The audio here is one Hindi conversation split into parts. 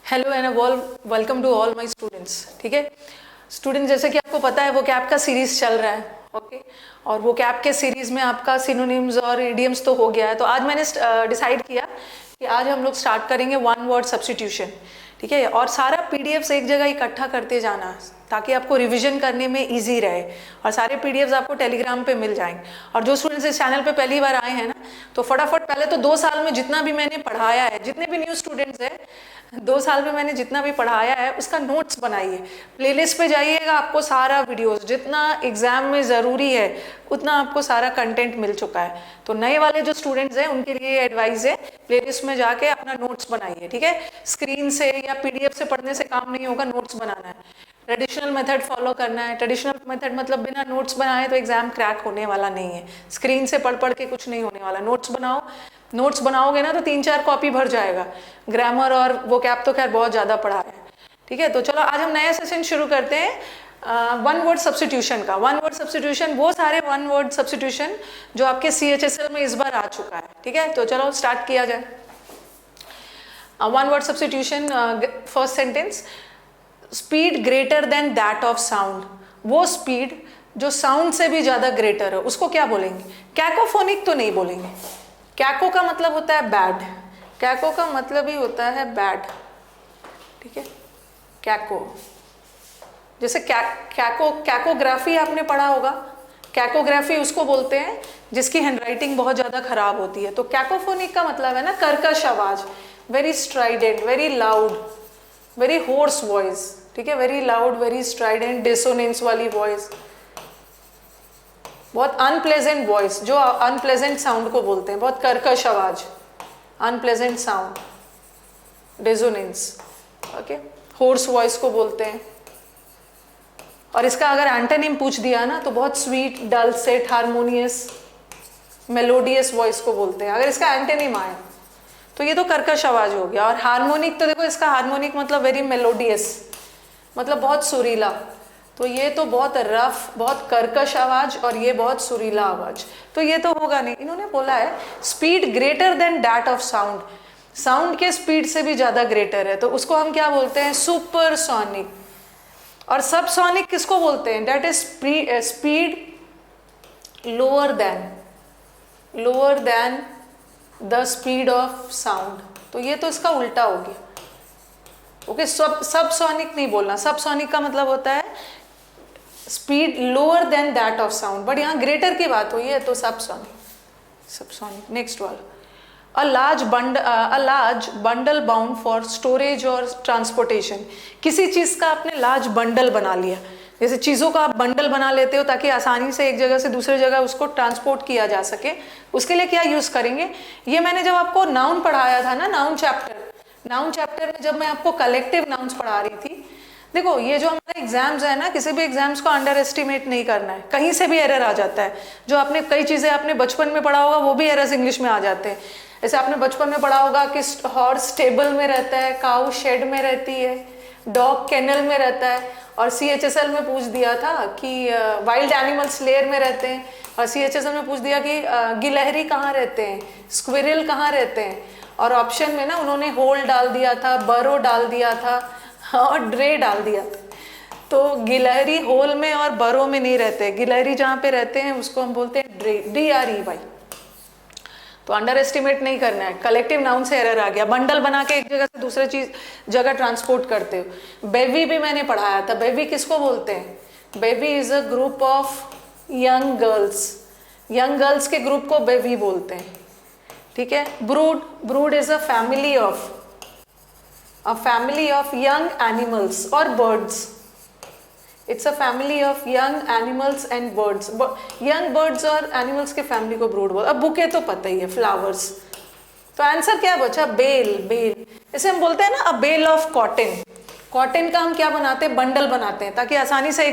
Hello and welcome to all my students. ठीक है स्टूडेंट, जैसे कि आपको पता है वो कैप का सीरीज चल रहा है। ओके और वो कैप के सीरीज में आपका सिनोनिम्स और इडियम्स तो हो गया है। तो आज मैंने डिसाइड किया कि आज हम लोग स्टार्ट करेंगे वन वर्ड सब्स्टिट्यूशन। ठीक है, और सारा पीडीएफ्स एक जगह इकट्ठा करते जाना ताकि आपको रिवीजन करने में इजी रहे, और सारे पीडीएफ्स आपको टेलीग्राम पे मिल जाएंगे। और जो स्टूडेंट्स इस चैनल पे पहली बार आए हैं ना, तो फटाफट पहले तो 2 साल में जितना भी मैंने पढ़ाया है, जितने भी न्यू स्टूडेंट्स हैं 2 साल में मैंने जितना भी पढ़ाया है उसका नोट्स बनाइए। प्लेलिस्ट पे जाइएगा, आपको सारा वीडियोस जितना एग्जाम में ज़रूरी है उतना आपको सारा कंटेंट मिल चुका है। तो नए वाले जो स्टूडेंट्स हैं उनके लिए एडवाइस है, प्लेलिस्ट में जाके अपना नोट्स बनाइए। ठीक है, स्क्रीन से या पीडीएफ से पढ़ने से काम नहीं होगा, नोट्स बनाना है। ट्रेडिशनल मेथड फॉलो करना है। ट्रेडिशनल मेथड मतलब बिना नोट्स बनाए तो एग्जाम क्रैक होने वाला नहीं है। स्क्रीन से पढ़ के कुछ नहीं होने वाला। नोट्स बनाओ, नोट्स बनाओगे ना तो 3-4 कॉपी भर जाएगा। ग्रामर और वो कैप तो खैर बहुत ज़्यादा पढ़ा है। ठीक है, तो चलो आज हम नया सेशन शुरू करते हैं वन वर्ड सब्स्टिट्यूशन का। वन वर्ड सब्स्टिट्यूशन वो सारे वन वर्ड सब्स्टिट्यूशन जो आपके CHSL में इस बार आ चुका है। ठीक है, तो चलो स्टार्ट किया जाए। One word substitution, first sentence, speed greater than that of sound. वो स्पीड जो साउंड से भी ज़्यादा ग्रेटर है उसको क्या बोलेंगे? कैकोफोनिक तो नहीं बोलेंगे। कैको का मतलब होता है बैड। कैको का मतलब ही होता है बैड। ठीक है, कैको जैसे कैकोग्राफी आपने पढ़ा होगा। कैकोग्राफी उसको बोलते हैं जिसकी हैंडराइटिंग बहुत ज़्यादा खराब होती है। तो कैकोफोनिक का मतलब है ना कर्कश आवाज, very strident, very loud, very hoarse voice. ठीक है, very loud, very strident, dissonance वाली वॉइस, बहुत अनप्लेजेंट वॉइस, जो अनप्लेजेंट साउंड को बोलते हैं, बहुत कर्कश आवाज, unpleasant sound, dissonance. Okay, hoarse voice को बोलते हैं। और इसका अगर एंटोनिम पूछ दिया ना तो बहुत स्वीट, डलसेट, हारमोनियस, मेलोडियस वॉइस को बोलते हैं। अगर इसका एंटोनिम आए तो ये तो कर्कश आवाज हो गया। और हार्मोनिक तो देखो, इसका हार्मोनिक मतलब वेरी मेलोडियस, मतलब बहुत सुरीला। तो ये तो बहुत रफ, बहुत कर्कश आवाज, और ये बहुत सुरीला आवाज, तो ये तो होगा नहीं। इन्होंने बोला है speed greater than that of sound, sound के स्पीड से भी ज्यादा ग्रेटर है, तो उसको हम क्या बोलते हैं? सुपरसोनिक। और सबसोनिक किसको बोलते हैं? That is speed lower than the speed of sound. तो ये तो इसका उल्टा हो गया। ओके, सबसोनिक नहीं बोलना। सबसोनिक का मतलब होता है speed lower than that of sound, but यहाँ ग्रेटर की बात हुई है तो सबसोनिक। नेक्स्ट वाला, a large bundle bound for storage और ट्रांसपोर्टेशन। किसी चीज का आपने लार्ज बंडल बना लिया, जैसे चीज़ों का आप बंडल बना लेते हो ताकि आसानी से एक जगह से दूसरी जगह उसको ट्रांसपोर्ट किया जा सके। उसके लिए क्या यूज़ करेंगे? ये मैंने जब आपको नाउन पढ़ाया था ना, नाउन चैप्टर में जब मैं आपको कलेक्टिव नाउन्स पढ़ा रही थी, देखो ये जो हमारे एग्जाम्स है ना, किसी भी एग्जाम्स को अंडर एस्टिमेट नहीं करना है। कहीं से भी एरर आ जाता है। जो आपने कई चीज़ें आपने बचपन में पढ़ा होगा वो भी एरर्स इंग्लिश में आ जाते हैं। जैसे आपने बचपन में पढ़ा होगा कि हॉर्स टेबल में रहता है, काऊ शेड में रहती है, डॉग केनल में रहता है। और CHSL में पूछ दिया था कि वाइल्ड एनिमल्स लेयर में रहते हैं, और CHSL में पूछ दिया कि गिलहरी कहाँ रहते हैं, स्क्विरल कहाँ रहते हैं। और ऑप्शन में ना उन्होंने होल डाल दिया था, बरो डाल दिया था और ड्रे डाल दिया था। तो गिलहरी होल में और बरो में नहीं रहते। गिलहरी जहाँ पे रहते हैं उसको हम बोलते हैं ड्रे, DREY। तो अंडर एस्टिमेट नहीं करना है। कलेक्टिव नाउन से एरर आ गया, बंडल बना के एक जगह से दूसरे चीज जगह ट्रांसपोर्ट करते हो। बेबी भी मैंने पढ़ाया था। बेबी किसको बोलते हैं? Baby is a group of young girls. Young girls के ग्रुप को बेबी बोलते हैं। ठीक है, brood is a family of young animals और birds. It's a family of young animals and birds. Young birds और एनिमल्स के फैमिली को ब्रूड बोल। अब बुके तो पता ही है, फ्लावर्स। तो आंसर क्या बचा? बेल। इसे हम बोलते हैं ना अ बेल ऑफ कॉटन। कॉटन का हम क्या बनाते हैं? बंडल बनाते हैं, ताकि आसानी से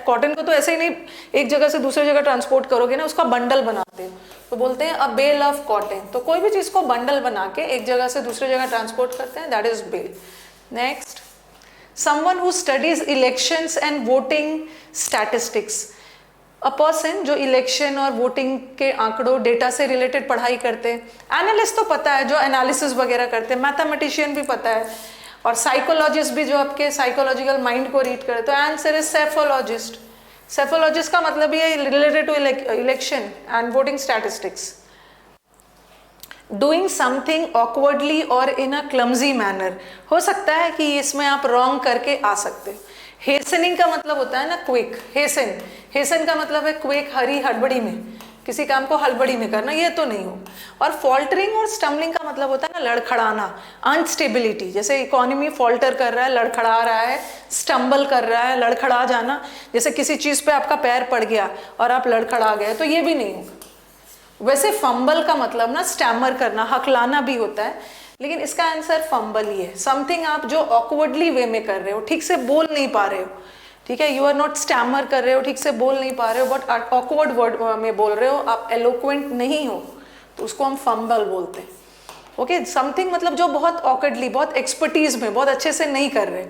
कॉटन को तो ऐसे ही नहीं एक जगह से दूसरी जगह ट्रांसपोर्ट करोगे ना, उसका बंडल बनाते हैं तो बोलते हैं अ बेल ऑफ कॉटन। तो कोई भी चीज को बंडल बना के एक जगह से दूसरी जगह ट्रांसपोर्ट करते हैं, that is bell. Next, someone who studies elections and voting statistics। A person जो इलेक्शन और वोटिंग के आंकड़ों, डेटा से रिलेटेड पढ़ाई करते हैं। एनालिस्ट तो पता है, जो एनालिसिस वगैरह करते हैं। मैथमेटिशियन भी पता है। और साइकोलॉजिस्ट भी जो आपके साइकोलॉजिकल माइंड को रीड करे, तो आंसर इज सेफोलॉजिस्ट। सेफोलॉजिस्ट का मतलब ये related to election and voting statistics. Doing something awkwardly और इन अ क्लमजी मैनर, हो सकता है कि इसमें आप रॉन्ग करके आ सकते हो। हेसनिंग का मतलब होता है ना क्विक, हेसन, हेसन का मतलब है क्विक, हरी, हड़बड़ी में, किसी काम को हड़बड़ी में करना, ये तो नहीं हो। और फॉल्टरिंग और स्टम्बलिंग का मतलब होता है ना लड़खड़ाना, अनस्टेबिलिटी, जैसे इकोनॉमी फॉल्टर कर रहा है, लड़खड़ा रहा है, स्टम्बल कर रहा है, लड़खड़ा जाना, जैसे किसी चीज़ पे आपका पैर पड़ गया और आप लड़खड़ा गए, तो ये भी नहीं होगा। वैसे फंबल का मतलब ना स्टैमर करना, हकलाना भी होता है, लेकिन इसका आंसर फंबल ही है। समथिंग आप जो ऑकवर्डली वे में कर रहे हो, ठीक से बोल नहीं पा रहे हो, ठीक है, यू आर नॉट स्टैमर कर रहे हो, ठीक से बोल नहीं पा रहे हो, बट ऑकवर्ड वर्ड में बोल रहे हो, आप एलोक्वेंट नहीं हो, तो उसको हम फंबल बोलते हैं। ओके, समथिंग मतलब जो बहुत ऑकवर्डली, बहुत एक्सपर्टीज में, बहुत अच्छे से नहीं कर रहे हो।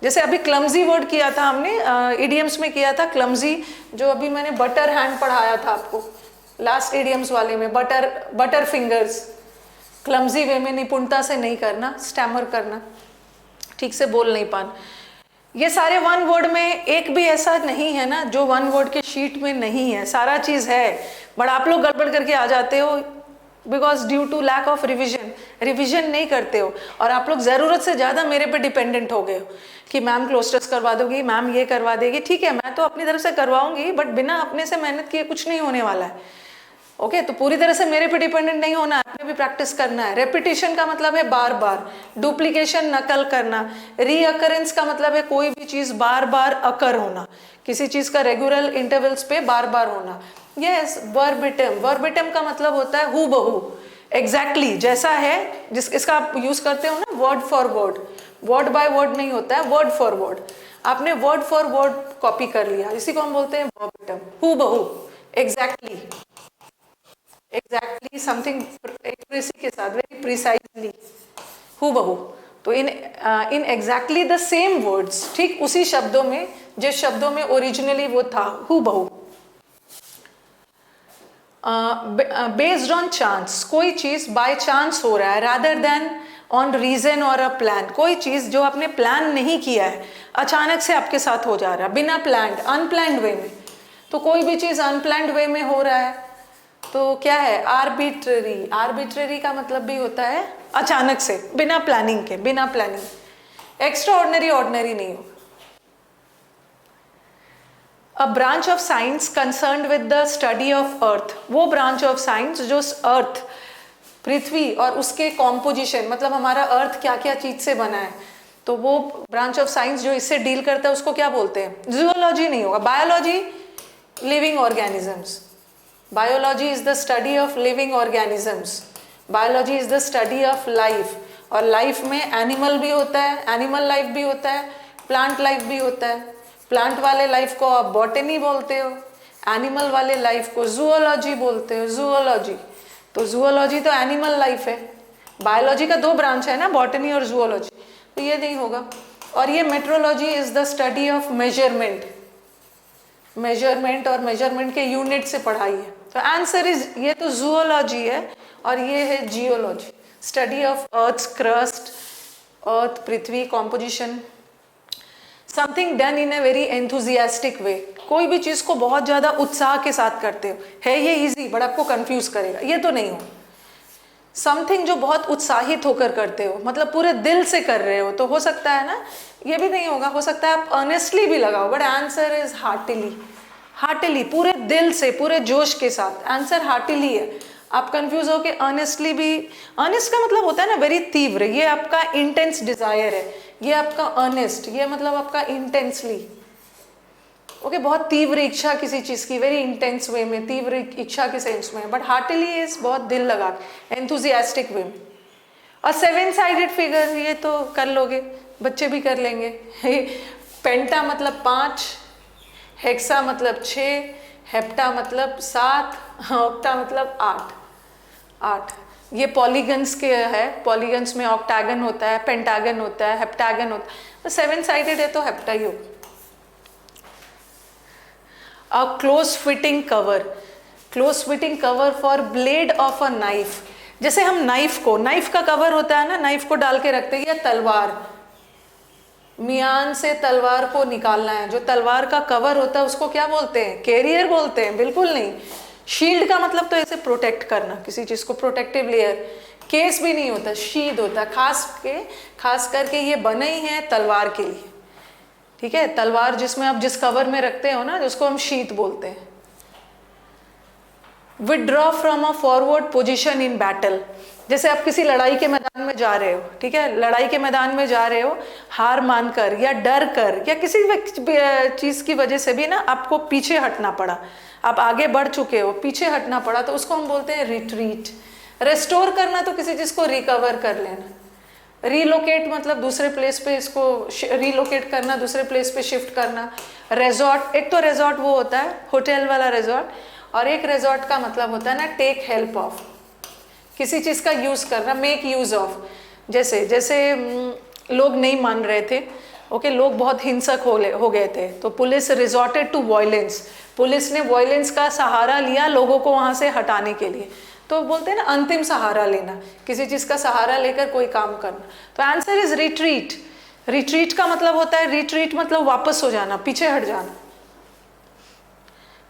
जैसे अभी क्लमजी वर्ड किया था हमने, इडियम्स में किया था क्लमजी, जो अभी मैंने बटर हैंड पढ़ाया था आपको लास्ट इडियम्स वाले में, बटर फिंगर्स, क्लमजी वे में, निपुणता से नहीं करना, स्टैमर करना, ठीक से बोल नहीं पाना। ये सारे वन वर्ड में एक भी ऐसा नहीं है ना जो वन वर्ड के शीट में नहीं है, सारा चीज़ है, बट आप लोग गड़बड़ करके आ जाते हो because due to lack of revision नहीं करते हो, और आप लोग ज़रूरत से ज़्यादा मेरे पे डिपेंडेंट हो गए हो कि मैम क्लोस्टर्स करवा दोगी, मैम ये करवा देगी। ठीक है, मैं तो अपनी तरफ से करवाऊंगी, बट बिना अपने से मेहनत किए कुछ नहीं होने वाला है। ओके, तो पूरी तरह से मेरे पे डिपेंडेंट नहीं होना है, आपने भी प्रैक्टिस करना है। रेपिटेशन का मतलब है बार बार, डुप्लीकेशन नकल करना, रीअकरेंस का मतलब है कोई भी चीज़ बार बार अकर होना, किसी चीज़ का रेगुलर इंटरवल्स पे बार बार होना। यस, वर्बिटम, वर्बिटम का मतलब होता है हूबहू, एग्जैक्टली जैसा है, इसका आप यूज करते हो ना word for word, word by word नहीं होता है, वर्ड फॉर वर्ड, आपने वर्ड फॉर वर्ड कॉपी कर लिया, इसी को हम बोलते हैं वर्बिटम, हूबहू, एग्जैक्टली, एग्जैक्टली समथिंग एक्यूरेसी के साथ, वेरी प्रिसाइजली, हूबहू। तो in exactly the same words, ठीक उसी शब्दों में, जिस शब्दों में ओरिजिनली वो था, हूबहू। बेस्ड ऑन चांस, कोई चीज बाय चांस हो रहा है, रादर देन ऑन रीजन और अ प्लान, कोई चीज जो आपने प्लान नहीं किया है, अचानक से आपके साथ हो जा रहा है, बिना प्लान्ड, अनप्लान्ड वे में। तो कोई भी चीज अनप्लान्ड वे में हो रहा है तो क्या है, आर्बिट्ररी। आर्बिट्ररी का मतलब भी होता है अचानक से, बिना प्लानिंग के, बिना प्लानिंग। एक्स्ट्रा ऑर्डिनरी, ऑर्डिनरी नहीं हो। अ branch of science concerned with the study of अर्थ, वो ब्रांच ऑफ साइंस जो अर्थ, पृथ्वी और उसके कॉम्पोजिशन, मतलब हमारा अर्थ क्या क्या चीज से बना है, तो वो ब्रांच ऑफ साइंस जो इससे डील करता है उसको क्या बोलते हैं? जूलॉजी नहीं होगा। Biology, living organisms, biology is the study of living organisms, biology is the study of life, और लाइफ में एनिमल भी होता है, एनिमल लाइफ भी होता है, प्लांट लाइफ भी होता है। प्लांट वाले लाइफ को आप बॉटनी बोलते हो, एनिमल वाले लाइफ को जूलॉजी बोलते हो, जूलॉजी। तो जूलॉजी तो एनिमल लाइफ है, बायोलॉजी का दो ब्रांच है ना, बॉटनी और जूलॉजी, तो ये नहीं होगा। और ये metrology is the study of measurement, measurement और मेजरमेंट के यूनिट से पढ़ाई है, तो आंसर इज, ये तो जूलॉजी है और ये है geology, study of earth crust, earth, पृथ्वी, composition. Something done in a very enthusiastic way, कोई भी चीज को बहुत ज्यादा उत्साह के साथ करते हो, है ये इजी बट आपको कंफ्यूज करेगा, ये तो नहीं हो। समथिंग जो बहुत उत्साहित होकर करते हो, मतलब पूरे दिल से कर रहे हो, तो हो सकता है ना, ये भी नहीं होगा। हो सकता है आप अर्नेस्टली भी लगाओ, but answer is heartily, heartily, पूरे दिल से, पूरे जोश के साथ, आंसर हार्टिली है। आप कंफ्यूज हो कि अर्नेस्टली भी, अर्नेस्ट का मतलब होता है ना वेरी तीव्र, ये आपका इंटेंस डिजायर है, ये आपका अर्नेस्ट, ये मतलब आपका इंटेंसली, ओके, बहुत तीव्र इच्छा किसी चीज की, वेरी इंटेंस वे में, तीव्र इच्छा के सेंस में, बट हार्टिली इज बहुत दिल लगा, एंथुजियास्टिक वे में। और 7 साइडेड फिगर, ये तो कर लोगे, बच्चे भी कर लेंगे। पेंटा मतलब 5, हेक्सा मतलब 6, हेप्टा मतलब 7, ऑक्टा मतलब 8। ये पॉलीगन्स के है, पॉलीगन्स में ऑक्टागन होता है, पेंटागन होता है, हेप्टागन होता है, तो 7 साइडेड है तो हेप्टा ही होगा। A close fitting cover, close fitting cover for blade of a knife, जैसे हम नाइफ को, नाइफ का कवर होता है ना, नाइफ को डाल के रखते हैं, या तलवार, मियान से तलवार को निकालना है। जो तलवार का कवर होता है उसको क्या बोलते हैं? कैरियर बोलते हैं? बिल्कुल नहीं। शील्ड का मतलब तो ऐसे प्रोटेक्ट करना, किसी चीज को प्रोटेक्टिव लेयर। केस भी नहीं होता, शीद होता है। खास करके ये बने ही है तलवार के लिए, ठीक है। तलवार जिसमें आप जिस कवर में रखते हो ना, जिसको हम शीत बोलते हैं। Withdraw from a forward position in battle, जैसे आप किसी लड़ाई के मैदान में जा रहे हो, ठीक है, लड़ाई के मैदान में जा रहे हो, हार मानकर या डर कर या किसी चीज की वजह से भी ना आपको पीछे हटना पड़ा, आप आगे बढ़ चुके हो, पीछे हटना पड़ा, तो उसको हम बोलते हैं रिट्रीट। रेस्टोर करना तो किसी चीज को रिकवर कर लेना। रीलोकेट मतलब दूसरे प्लेस पे इसको रीलोकेट करना, दूसरे प्लेस पे शिफ्ट करना। रेजॉर्ट, एक तो रेजॉर्ट वो होता है होटल वाला रेजॉर्ट, और एक रेजॉर्ट का मतलब होता है ना टेक हेल्प ऑफ, किसी चीज का यूज करना, मेक यूज ऑफ। जैसे लोग नहीं मान रहे थे, ओके, लोग बहुत हिंसक हो गए थे, तो police resorted to violence, police ने वायलेंस का सहारा लिया लोगों को वहां से हटाने के लिए। तो बोलते हैं ना अंतिम सहारा लेना, किसी चीज का सहारा लेकर कोई काम करना। तो आंसर इज रिट्रीट। रिट्रीट का मतलब होता है, रिट्रीट मतलब वापस हो जाना, पीछे हट जाना।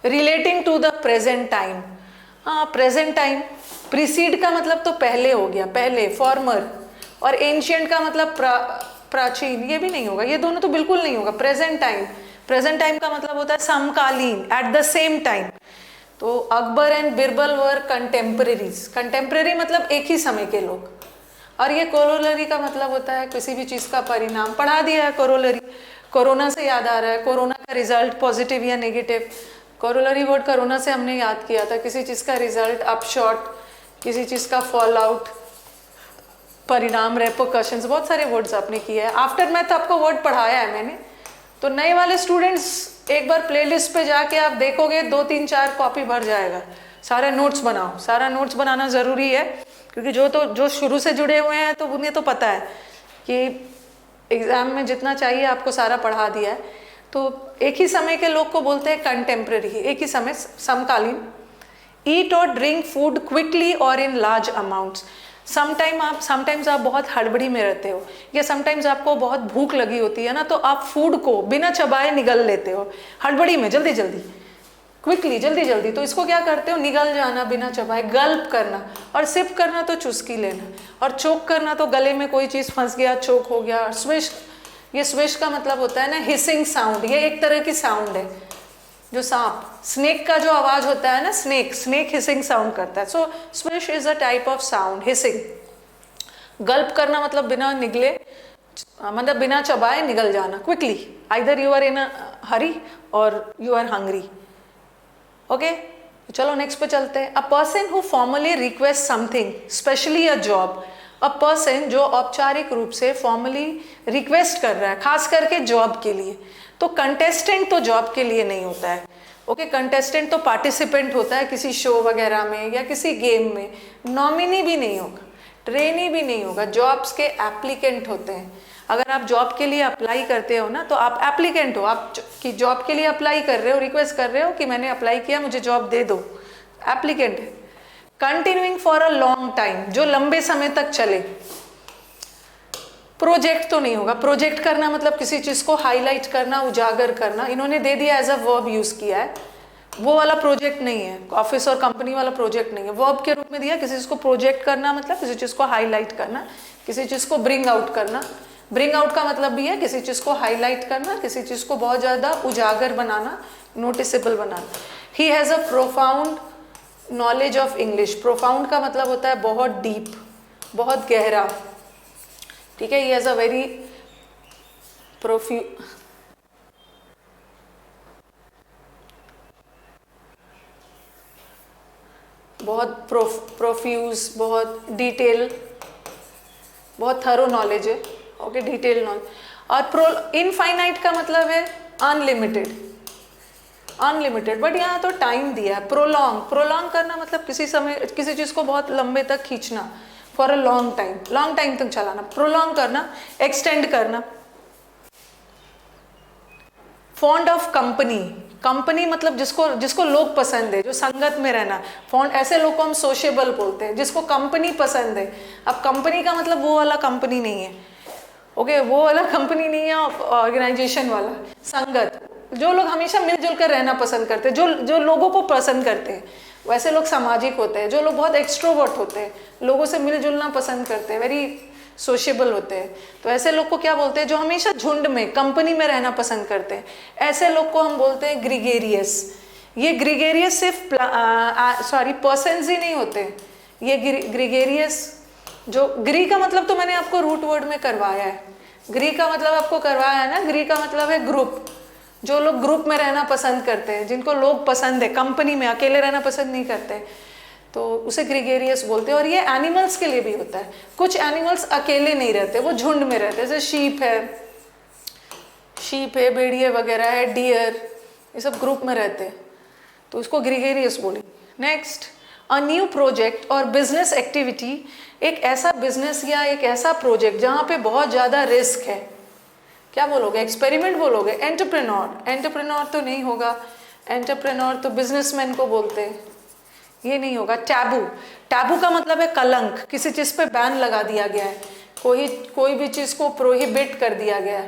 Relating to the present time, हाँ प्रेजेंट टाइम। प्रीसीड का मतलब तो पहले हो गया, पहले, फॉर्मर। और एंशियंट का मतलब प्राचीन, ये भी नहीं होगा, ये दोनों तो बिल्कुल नहीं होगा। प्रेजेंट टाइम, प्रेजेंट टाइम का मतलब होता है समकालीन, एट द सेम टाइम। तो Akbar and Birbal were contemporaries, contemporary मतलब एक ही समय के लोग। और ये कोरोलरी का मतलब होता है किसी भी चीज का परिणाम। पढ़ा दिया है कोरोलरी। कोरोना से याद आ रहा है, कोरोना का रिजल्ट पॉजिटिव या नेगेटिव। कोरोलरी वर्ड कोरोना से हमने याद किया था, किसी चीज का रिजल्ट, अपशॉट, किसी चीज का फॉल आउट, परिणाम, रेपोकशंस, बहुत सारे वर्ड्स आपने किए हैं। आफ्टर मैथ आपको वर्ड पढ़ाया है मैंने। तो नए वाले स्टूडेंट्स एक बार प्लेलिस्ट पे जाके आप देखोगे 2 3 4 कॉपी भर जाएगा। सारे नोट्स बनाओ, सारा नोट्स बनाना जरूरी है, क्योंकि जो शुरू से जुड़े हुए हैं तो उन्हें तो पता है कि एग्जाम में जितना चाहिए आपको सारा पढ़ा दिया है। तो एक ही समय के लोग को बोलते हैं कंटेम्प्रेरी, एक ही समय, समकालीन। ईट और ड्रिंक फूड क्विकली और इन लार्ज अमाउंट्स। समटाइम्स आप बहुत हड़बड़ी में रहते हो, या समटाइम्स आपको बहुत भूख लगी होती है ना, तो आप फूड को बिना चबाए निगल लेते हो, हड़बड़ी में, जल्दी जल्दी, क्विकली, जल्दी जल्दी। तो इसको क्या करते हो? निगल जाना बिना चबाए, गल्प करना। और सिप करना तो चुस्की लेना, और चोक करना तो गले में कोई चीज फंस गया, चोक हो गया। और स्विश, ये स्विश का मतलब होता है ना हिसिंग साउंड, ये एक तरह की साउंड है। जो सांप, स्नेक का जो आवाज होता है ना, स्नेक हिसिंग साउंड करता है। So swish is a type of sound, hissing. Gulp करना मतलब बिना निगले, मतलब बिना चबाए निगल जाना, quickly, either you are in a hurry or you are hungry. Okay, चलो नेक्स्ट पे चलते हैं। A person who formally request something, specially a job. A person जो औपचारिक रूप से फॉर्मली रिक्वेस्ट कर रहा है, खास करके जॉब के लिए। तो कंटेस्टेंट तो जॉब के लिए नहीं होता है, ओके, कंटेस्टेंट तो पार्टिसिपेंट होता है किसी शो वगैरह में या किसी गेम में। नॉमिनी भी नहीं होगा, ट्रेनी भी नहीं होगा, जॉब्स के एप्लीकेंट होते हैं। अगर आप जॉब के लिए अप्लाई करते हो ना, तो आप एप्लीकेंट हो, आप कि जॉब के लिए अप्लाई कर रहे हो, रिक्वेस्ट कर रहे हो कि मैंने अप्लाई किया, मुझे जॉब दे दो, एप्लीकेंट है। Continuing for a long time, जो लंबे समय तक चले। प्रोजेक्ट तो नहीं होगा, प्रोजेक्ट करना मतलब किसी चीज को हाईलाइट करना, उजागर करना। इन्होंने दे दिया एज अ वर्ब यूज किया है, वो वाला प्रोजेक्ट नहीं है, ऑफिस और कंपनी वाला प्रोजेक्ट नहीं है, वर्ब के रूप में दिया। किसी चीज को प्रोजेक्ट करना मतलब किसी चीज को हाईलाइट करना, किसी चीज को ब्रिंग आउट करना। ब्रिंग आउट का मतलब भी है किसी चीज को हाईलाइट करना, किसी चीज को बहुत ज्यादा उजागर बनाना, नोटिसेबल बनाना। He has a profound knowledge of English. Profound का मतलब होता है बहुत डीप, बहुत गहरा, ठीक है। ही हैज अ वेरी बहुत प्रोफ्यूज, बहुत डिटेल, बहुत थरो नॉलेज है, ओके, डिटेल नॉलेज। और इनफाइनाइट का मतलब है अनलिमिटेड, अनलिमिटेड, बट यहाँ तो टाइम दिया है। प्रोलॉन्ग करना मतलब किसी समय किसी चीज को बहुत लंबे तक खींचना, फॉर अ लॉन्ग टाइम तक चलाना। प्रोलॉन्ग करना, एक्सटेंड करना। फॉन्ड ऑफ कंपनी, कंपनी मतलब जिसको लोग पसंद है, जो संगत में रहना। फॉन्ड, ऐसे लोग को हम सोशेबल बोलते हैं, जिसको कंपनी पसंद है। अब कंपनी का मतलब वो वाला कंपनी नहीं है, ओके, वो वाला कंपनी नहीं है, ऑर्गेनाइजेशन वाला, संगत। जो लोग हमेशा मिलजुल कर रहना पसंद करते हैं, जो लोगों को पसंद करते हैं, वैसे लोग सामाजिक होते हैं। जो लोग बहुत एक्सट्रोवर्ट होते हैं, लोगों से मिलजुलना पसंद करते हैं, वेरी सोशेबल होते हैं, तो ऐसे लोग को क्या बोलते हैं? जो हमेशा झुंड में, कंपनी में रहना पसंद करते हैं, ऐसे लोग को हम बोलते हैं ग्रीगेरियस। ये ग्रीगेरियस सिर्फ पर्सन्स ही नहीं होते, ये ग्रीगेरियस, जो ग्री का मतलब तो मैंने आपको रूट वर्ड में करवाया है, ग्री का मतलब आपको करवाया है ना, ग्री का मतलब है ग्रुप। जो लोग ग्रुप में रहना पसंद करते हैं, जिनको लोग पसंद है, कंपनी में अकेले रहना पसंद नहीं करते, तो उसे ग्रीगेरियस बोलते हैं। और ये एनिमल्स के लिए भी होता है। कुछ एनिमल्स अकेले नहीं रहते, वो झुंड में रहते हैं, जैसे शीप है, भेड़िए वगैरह है, डियर, ये सब ग्रुप में रहते हैं, तो उसको ग्रीगेरियस बोलेंगे। नेक्स्ट, अ न्यू प्रोजेक्ट और बिजनेस एक्टिविटी, एक ऐसा बिजनेस या एक ऐसा प्रोजेक्ट जहाँ पे बहुत ज़्यादा रिस्क है। क्या बोलोगे? एक्सपेरिमेंट बोलोगे? एंटरप्रेन्योर तो नहीं होगा, एंटरप्रेन्योर तो बिजनेसमैन को बोलते हैं, ये नहीं होगा। टैबू का मतलब है कलंक, किसी चीज़ पे बैन लगा दिया गया है, कोई भी चीज़ को प्रोहिबिट कर दिया गया है,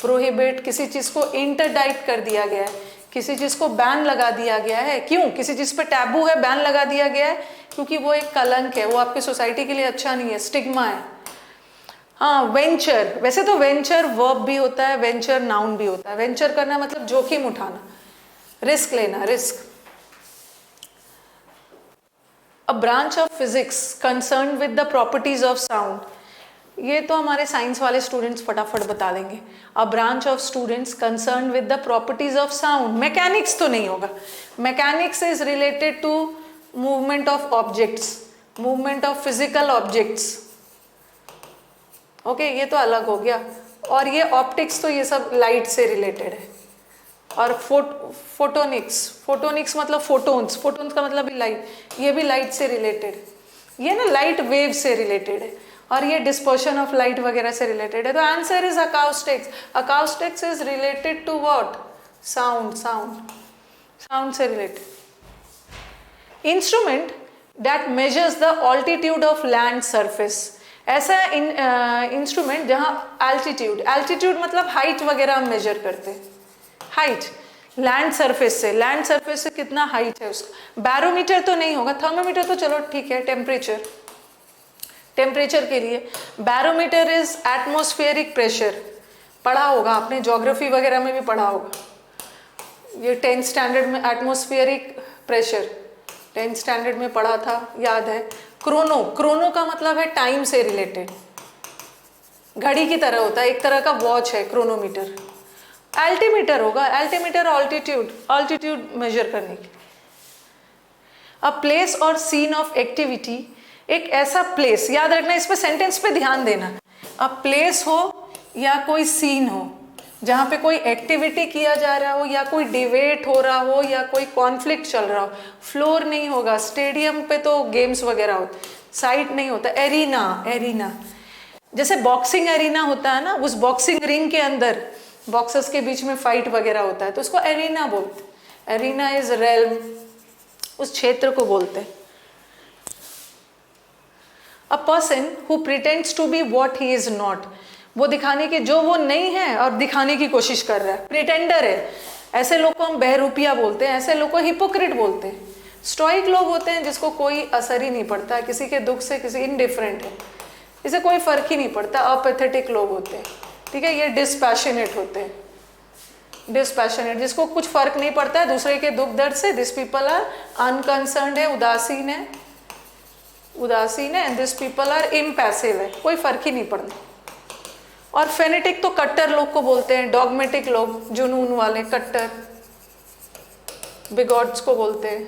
प्रोहिबिट, किसी चीज़ को इंटरडाइट कर दिया गया है, किसी चीज़ को बैन लगा दिया गया है। क्यों किसी चीज़ पे टैबू है, बैन लगा दिया गया है? क्योंकि वो एक कलंक है, वो आपकी सोसाइटी के लिए अच्छा नहीं है, स्टिग्मा है। हाँ, वेंचर, वैसे तो वेंचर वर्ब भी होता है, वेंचर नाउन भी होता है। वेंचर करना मतलब जोखिम उठाना, रिस्क लेना, risk. A branch of physics concern with the properties of sound, ये तो हमारे साइंस वाले स्टूडेंट्स फटाफट बता देंगे। A branch of students concern with the properties of sound. Mechanics तो नहीं होगा, mechanics is related to movement of objects, movement of physical objects. Okay, ये तो अलग हो गया। और ये ऑप्टिक्स, तो ये सब लाइट से रिलेटेड है। और फोटोनिक्स मतलब फोटोन्स का मतलब भी लाइट, ये भी लाइट से रिलेटेड, ये ना लाइट वेव से रिलेटेड है। और ये डिस्पर्शन ऑफ लाइट वगैरह से रिलेटेड है। तो answer is acoustics. Acoustics is related to what? Sound से related. Instrument that measures the altitude of land surface, ऐसा इंस्ट्रूमेंट जहाँ एल्टीट्यूड मतलब हाइट वगैरह हम मेजर करते हैं, हाइट लैंड सरफेस से कितना हाइट है उसका। बैरोमीटर तो नहीं होगा, थर्मोमीटर तो चलो ठीक है, टेम्परेचर के लिए। बैरोमीटर इज एटमॉस्फेरिक प्रेशर, पढ़ा होगा आपने, ज्योग्राफी वगैरह में भी पढ़ा होगा, ये 10th स्टैंडर्ड में एटमॉस्फेरिक प्रेशर 10th स्टैंडर्ड में पढ़ा था, याद है। क्रोनो का मतलब है टाइम से रिलेटेड, घड़ी की तरह होता है, एक तरह का वॉच है क्रोनोमीटर। अल्टीमीटर होगा, अल्टीमीटर ऑल्टीट्यूड मेजर करने की। अ प्लेस और सीन ऑफ एक्टिविटी, एक ऐसा प्लेस, याद रखना, इस पे सेंटेंस पे ध्यान देना। अ प्लेस हो या कोई सीन हो जहाँ पे कोई एक्टिविटी किया जा रहा हो, या कोई डिबेट हो रहा हो, या कोई कॉन्फ्लिक्ट चल रहा हो। फ्लोर नहीं होगा, स्टेडियम पे तो गेम्स वगैरह होते, साइट नहीं होता। एरिना जैसे बॉक्सिंग एरिना होता है ना, उस बॉक्सिंग रिंग के अंदर बॉक्सर्स के बीच में फाइट वगैरह होता है, तो उसको एरिना बोलते। एरिना इज रेल्म, उस क्षेत्र को बोलते हैं। A person who pretends to be what he is not, वो दिखाने की, जो वो नहीं है और दिखाने की कोशिश कर रहा है, प्रिटेंडर है। ऐसे लोग को हम बहरूपिया बोलते हैं, ऐसे लोग को हिपोक्रेट बोलते हैं। स्टोइक लोग होते हैं जिसको कोई असर ही नहीं पड़ता किसी के दुख से, किसी इनडिफरेंट है, इसे कोई फर्क ही नहीं पड़ता। अपैथेटिक लोग होते हैं, ठीक है। ये डिस्पैशनेट होते हैं, डिस्पैशनेट जिसको कुछ फर्क नहीं पड़ता है दूसरे के दुख दर्द से। दिस पीपल आर अनकंसर्न्ड है, उदासीन है। And this people are impassive है, कोई फर्क ही नहीं पड़ता। और फेनेटिक तो कट्टर लोग को बोलते हैं, डॉगमेटिक लोग, जुनून वाले, कट्टर, बिगॉट्स को बोलते हैं।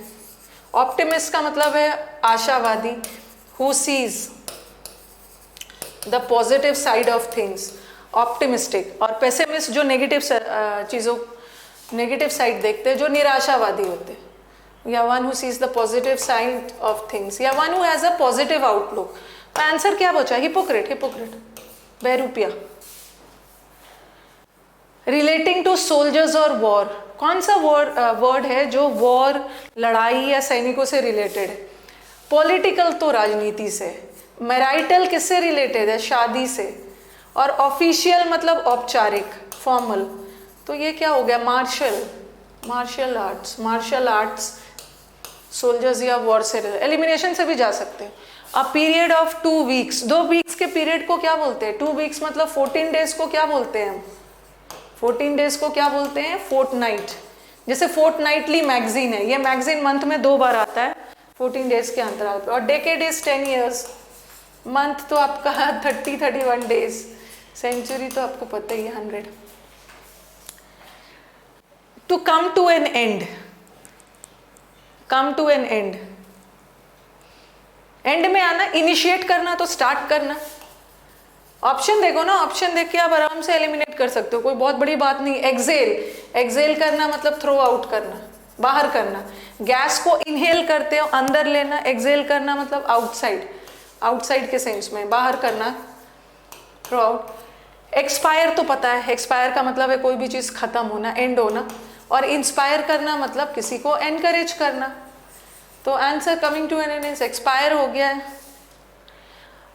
ऑप्टिमिस्ट का मतलब है आशावादी, who sees the positive side of things, optimistic. और पेसिमिस्ट जो नेगेटिव चीज़ों, नेगेटिव साइड देखते हैं, जो निराशावादी होते हैं। या one who sees the positive side of things, या one who has a positive outlook. तो आंसर क्या बचा? हिपोक्रेट, बहरूपिया। रिलेटिंग टू सोल्जर्स और वॉर, कौन सा वर्ड है जो वॉर, लड़ाई या सैनिकों से रिलेटेड है? पॉलिटिकल तो राजनीति से। मैराइटल किससे रिलेटेड है? शादी से। और ऑफिशियल मतलब औपचारिक, फॉर्मल। तो ये क्या हो गया, मार्शल आर्ट्स, सोल्जर्स या वॉरसेलर, एलिमिनेशन से भी जा सकते हैं। A period of 2 weeks, 2 weeks के पीरियड को क्या बोलते हैं, 2 वीक्स मतलब 14 डेज को क्या बोलते हैं, 14 डेज को क्या बोलते हैं, फोर्टनाइट। जैसे फोर्टनाइटली मैगजीन है, ये मैगजीन मंथ में 2 बार आता है 14 डेज के अंतराल पर। और डेकेड इज 10 ईयर्स, मंथ तो आपका 31 डेज, सेंचुरी तो आपको पता ही है 100। To come to an end, come to an end, end में आना, इनिशिएट करना तो स्टार्ट करना। ऑप्शन देखो ना, ऑप्शन देख के आप आराम से एलिमिनेट कर सकते हो, कोई बहुत बड़ी बात नहीं। एक्सेल करना मतलब थ्रो आउट करना, बाहर करना। गैस को इनहेल करते हो, अंदर लेना। एक्सेल करना मतलब आउटसाइड के सेंस में, बाहर करना, थ्रो आउट। एक्सपायर तो पता है, एक्सपायर का मतलब है कोई भी चीज खत्म होना, एंड होना। और इंस्पायर करना मतलब किसी को एनकरेज करना। तो answer coming to an end is expire हो गया है।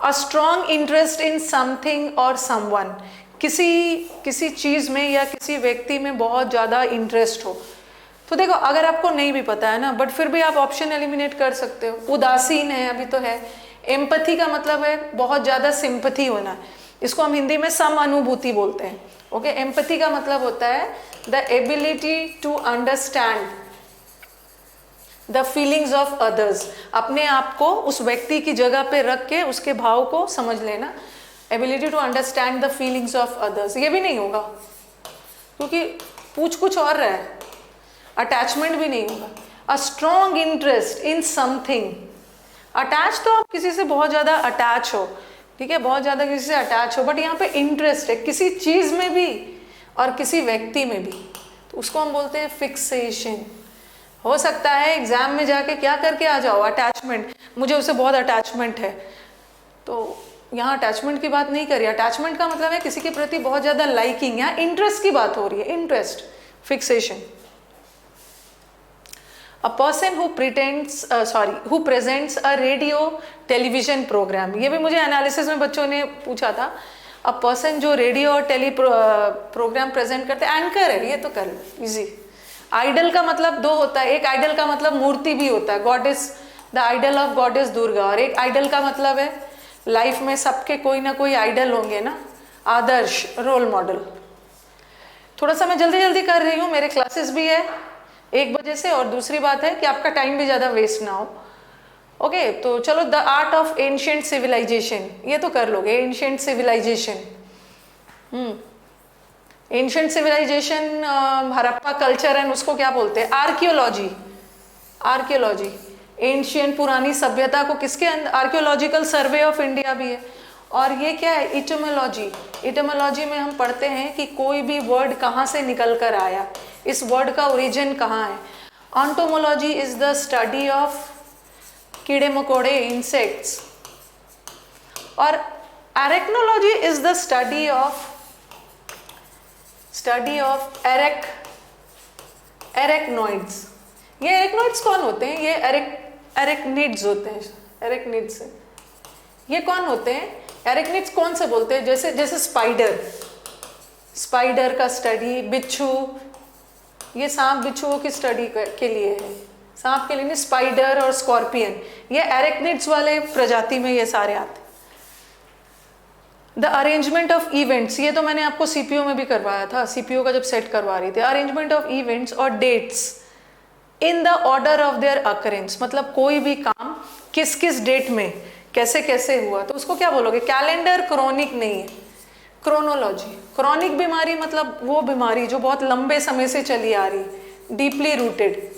A strong interest in something और समवन, किसी चीज में या किसी व्यक्ति में बहुत ज्यादा इंटरेस्ट हो। तो देखो, अगर आपको नहीं भी पता है ना, बट फिर भी आप ऑप्शन एलिमिनेट कर सकते हो। उदासीन है, अभी तो है। एम्पैथी का मतलब है बहुत ज्यादा सिंपैथी होना, इसको हम हिंदी में सम अनुभूति बोलते हैं। ओके, एम्पैथी का मतलब होता है the ability to understand the feelings of others, अपने आप को उस व्यक्ति की जगह पे रख के उसके भाव को समझ लेना। Ability to understand the feelings of others, ये भी नहीं होगा क्योंकि पूछ कुछ और रहा है। अटैचमेंट भी नहीं होगा। अ strong interest in something, attach तो आप किसी से बहुत ज्यादा अटैच हो, ठीक है, बहुत ज्यादा किसी से अटैच हो, बट यहाँ पे इंटरेस्ट है किसी चीज में भी और किसी व्यक्ति में भी, तो उसको हम बोलते हैं फिक्सेशन। हो सकता है एग्जाम में जाके क्या करके आ जाओ, अटैचमेंट, मुझे उससे बहुत अटैचमेंट है, तो यहाँ अटैचमेंट की बात नहीं करिए। अटैचमेंट का मतलब है किसी के प्रति बहुत ज्यादा लाइकिंग या इंटरेस्ट की बात हो रही है, interest, fixation. A person who presents a radio television program, ये भी मुझे एनालिसिस में बच्चों ने पूछा था। अ पर्सन जो रेडियो और टेली प्रोग्राम प्रेजेंट करते हैं, एंकर है, ये तो कर लो, इजी। आइडल का मतलब 2 होता है, एक आइडल का मतलब मूर्ति भी होता है, god is the idol of goddess Durga, और एक आइडल का मतलब है लाइफ में सबके कोई ना कोई आइडल होंगे ना, आदर्श, रोल मॉडल। थोड़ा सा मैं जल्दी कर रही हूँ, मेरे क्लासेस भी है 1 बजे से, और दूसरी बात है कि आपका टाइम भी ज़्यादा वेस्ट ना हो। ओके, तो चलो, the art of ancient civilisation, ये तो कर लोगे, ancient civilisation. Ancient civilisation, Harappa culture and उसको क्या बोलते हैं, आर्कियोलॉजी। एंशिएंट, पुरानी सभ्यता को किसके अंदर, आर्कियोलॉजिकल सर्वे ऑफ इंडिया भी है। और ये क्या है, इटमोलॉजी में हम पढ़ते हैं कि कोई भी वर्ड कहाँ से निकल कर आया, इस वर्ड का ओरिजिन कहाँ है। ऑन्टोमोलॉजी इज द स्टडी ऑफ कीड़े मकोड़े, इंसेक्ट्स। और एरेक्नोलॉजी इज द स्टडी ऑफ एरेक्नोइड्स। ये एरेक्नोइड्स कौन होते हैं, ये एरेक्निड्स होते हैं, एरेक्निड्स। ये कौन होते हैं, एरेक्निड्स कौन से बोलते हैं, जैसे स्पाइडर का स्टडी, बिच्छू, ये सांप बिच्छुओं की स्टडी के लिए है, सांप के लिए नहीं, स्पाइडर और स्कॉर्पियन, ये एरेक्निड्स वाले प्रजाति में ये सारे आते हैं। द अरेंजमेंट ऑफ इवेंट्स, ये तो मैंने आपको सीपीओ में भी करवाया था, सीपीओ का जब सेट करवा रही थी। अरेंजमेंट ऑफ इवेंट्स और dates in the order of their occurrence, मतलब कोई भी काम किस किस डेट में कैसे कैसे हुआ, तो उसको क्या बोलोगे, कैलेंडर। क्रोनिक नहीं है, क्रोनोलॉजी। क्रोनिक बीमारी मतलब वो बीमारी जो बहुत लंबे समय से चली आ रही, डीपली रूटेड,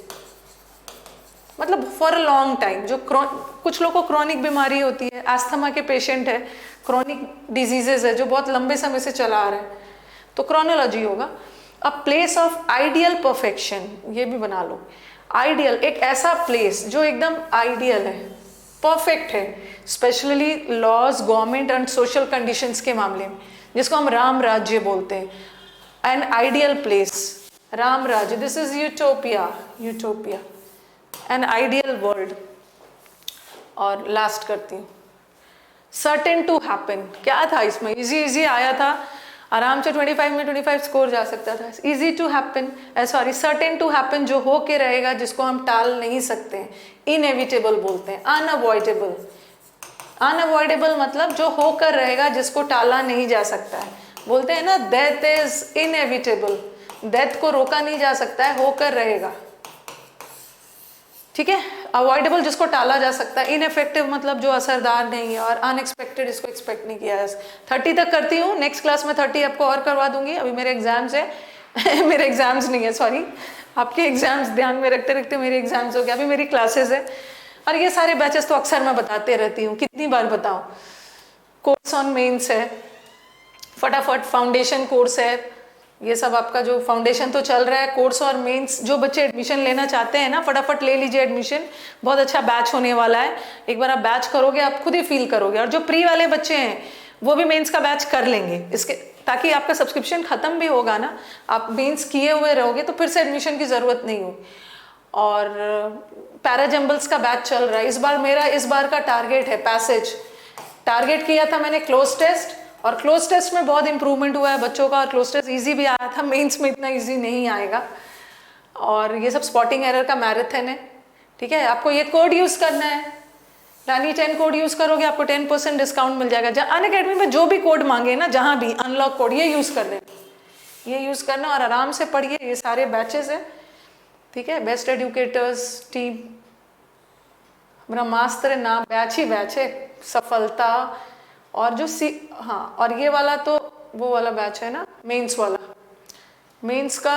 मतलब फॉर अ लॉन्ग टाइम। जो कुछ लोगों को क्रोनिक बीमारी होती है, अस्थमा के पेशेंट है, क्रोनिक डिजीजेज है जो बहुत लंबे समय से चला आ रहा है, तो क्रोनोलॉजी होगा। A place of ideal perfection, ये भी बना लो। आइडियल, एक ऐसा प्लेस जो एकदम आइडियल है, परफेक्ट है, specially laws, government and social conditions के मामले में, जिसको हम राम राज्य बोलते हैं। एन आइडियल प्लेस, राम राज्य, this is utopia, an ideal world. और लास्ट करती हूँ, सर्टेन टू हैपन, क्या था इसमें? इजी इजी आया था, आराम से 25 में 25 स्कोर जा सकता था। Easy to happen, sorry certain to happen, जो हो के रहेगा, जिसको हम टाल नहीं सकते। इनएविटेबल बोलते हैं, अनअवॉइडेबल। अनअवॉइडेबल मतलब जो होकर रहेगा, जिसको टाला नहीं जा सकता है। बोलते हैं ना डेथ इज इनएविटेबल, डेथ को रोका नहीं जा सकता है, होकर रहेगा। ठीक है, अवॉइडेबल जिसको टाला जा सकता है, इनइफेक्टिव मतलब जो असरदार नहीं है, और अनएक्सपेक्टेड इसको एक्सपेक्ट नहीं किया है। 30 तक करती हूँ, नेक्स्ट क्लास में 30 आपको और करवा दूंगी। अभी मेरे एग्जाम्स है मेरे एग्जाम्स नहीं है, सॉरी, आपके एग्जाम्स ध्यान में रखते रखते मेरे एग्जाम्स हो गया। अभी मेरी क्लासेस है, और ये सारे बैचेस तो अक्सर मैं बताते रहती हूँ, कितनी बार बताऊँ। कोर्स ऑन मेंस है, फटाफट फाउंडेशन कोर्स है, ये सब आपका जो फाउंडेशन तो चल रहा है। कोर्स और मेंस जो बच्चे एडमिशन लेना चाहते हैं ना, फटाफट ले लीजिए एडमिशन, बहुत अच्छा बैच होने वाला है। एक बार आप बैच करोगे, आप खुद ही फील करोगे। और जो प्री वाले बच्चे हैं वो भी मेंस का बैच कर लेंगे इसके, ताकि आपका सब्सक्रिप्शन खत्म भी होगा ना, आप मेंस किए हुए रहोगे तो फिर से एडमिशन की ज़रूरत नहीं होगी। और पैराजम्बल्स का बैच चल रहा है इस बार। मेरा इस बार का टारगेट है पैसेज, टारगेट किया था मैंने क्लोज टेस्ट, और क्लोज टेस्ट में बहुत इंप्रूवमेंट हुआ है बच्चों का, और क्लोज टेस्ट इजी भी आया था, मेंस में इतना इजी नहीं आएगा। और ये सब स्पॉटिंग एरर का मैराथन है। ठीक है, आपको ये कोड यूज़ करना है, रानी 10 कोड यूज़ करोगे आपको 10% डिस्काउंट मिल जाएगा। अनअकैडमी में जो भी कोड मांगे ना, जहाँ भी अनलॉक कोड, ये यूज़ कर देना, ये यूज़ करना, और आराम से पढ़िए। ये सारे बैचेस हैं, ठीक है। बेस्ट एडुकेटर्स टीम, ब्रह्मास्त्र नाम बैच ही बैच है, सफलता, और जो हाँ, और ये वाला तो वो वाला बैच है ना, मेंस वाला, मेंस का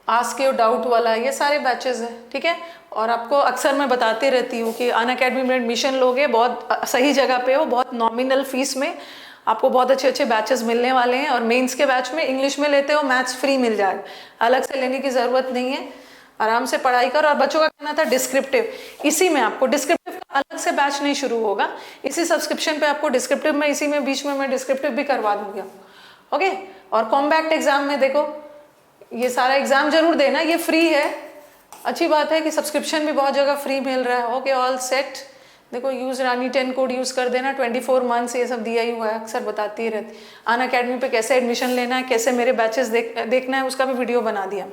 आस्क योर डाउट वाला, ये सारे बैचेस हैं। ठीक है, और आपको अक्सर मैं बताती रहती हूँ कि अनअकैडमी में एडमिशन लोगे, बहुत सही जगह पे हो, बहुत नॉमिनल फीस में आपको बहुत अच्छे अच्छे बैचेस मिलने वाले हैं। और मेंस के बैच में इंग्लिश में लेते हो, मैथ्स फ्री मिल जाएगा, अलग से लेने की ज़रूरत नहीं है। आराम से पढ़ाई कर। और बच्चों का कहना था डिस्क्रिप्टिव, इसी में आपको डिस्क्रिप्टिव का अलग से बैच नहीं शुरू होगा, इसी सब्सक्रिप्शन पे आपको डिस्क्रिप्टिव में, इसी में बीच में मैं डिस्क्रिप्टिव भी करवा दूंगी। ओके, और कॉम्पैक्ट एग्जाम में देखो, ये सारा एग्जाम जरूर देना, ये फ्री है। अच्छी बात है कि सब्सक्रिप्शन भी बहुत जगह फ्री मिल रहा है। Okay, all set. देखो, यूज रानी 10 कोड यूज कर देना, 24 मंथ्स ये सब दिया ही हुआ है, अक्सर बताती ही रहती। अनअकैडमी पे कैसे एडमिशन लेना है, कैसे मेरे बैचेस देखना है, उसका भी वीडियो बना दिया।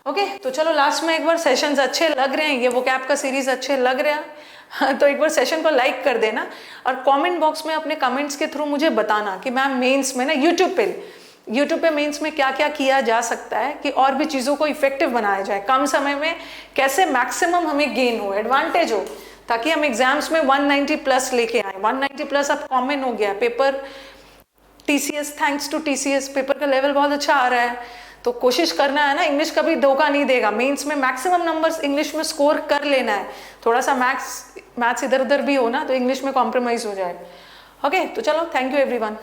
ओके, तो चलो लास्ट में एक बार, सेशंस अच्छे लग रहे हैं, ये वोकैब का सीरीज अच्छे लग रहा है तो एक बार सेशन को लाइक कर देना, और कमेंट बॉक्स में अपने कमेंट्स के थ्रू मुझे बताना कि मैम मेंस में ना यूट्यूब पे मेंस में क्या क्या किया जा सकता है कि और भी चीज़ों को इफेक्टिव बनाया जाए, कम समय में कैसे मैक्सिमम हमें गेन हो, एडवांटेज हो, ताकि हम एग्जाम्स में 190 प्लस लेके आए। 190 प्लस अब कॉमन हो गया। Paper TCS, thanks to TCS paper का लेवल बहुत अच्छा आ रहा है, तो कोशिश करना है ना, इंग्लिश कभी धोखा नहीं देगा। मेंस में मैक्सिमम नंबर्स इंग्लिश में स्कोर कर लेना है, थोड़ा सा मैथ्स इधर उधर भी हो ना, तो इंग्लिश में कॉम्प्रोमाइज़ हो जाए। ओके, तो चलो, थैंक यू एवरीवन।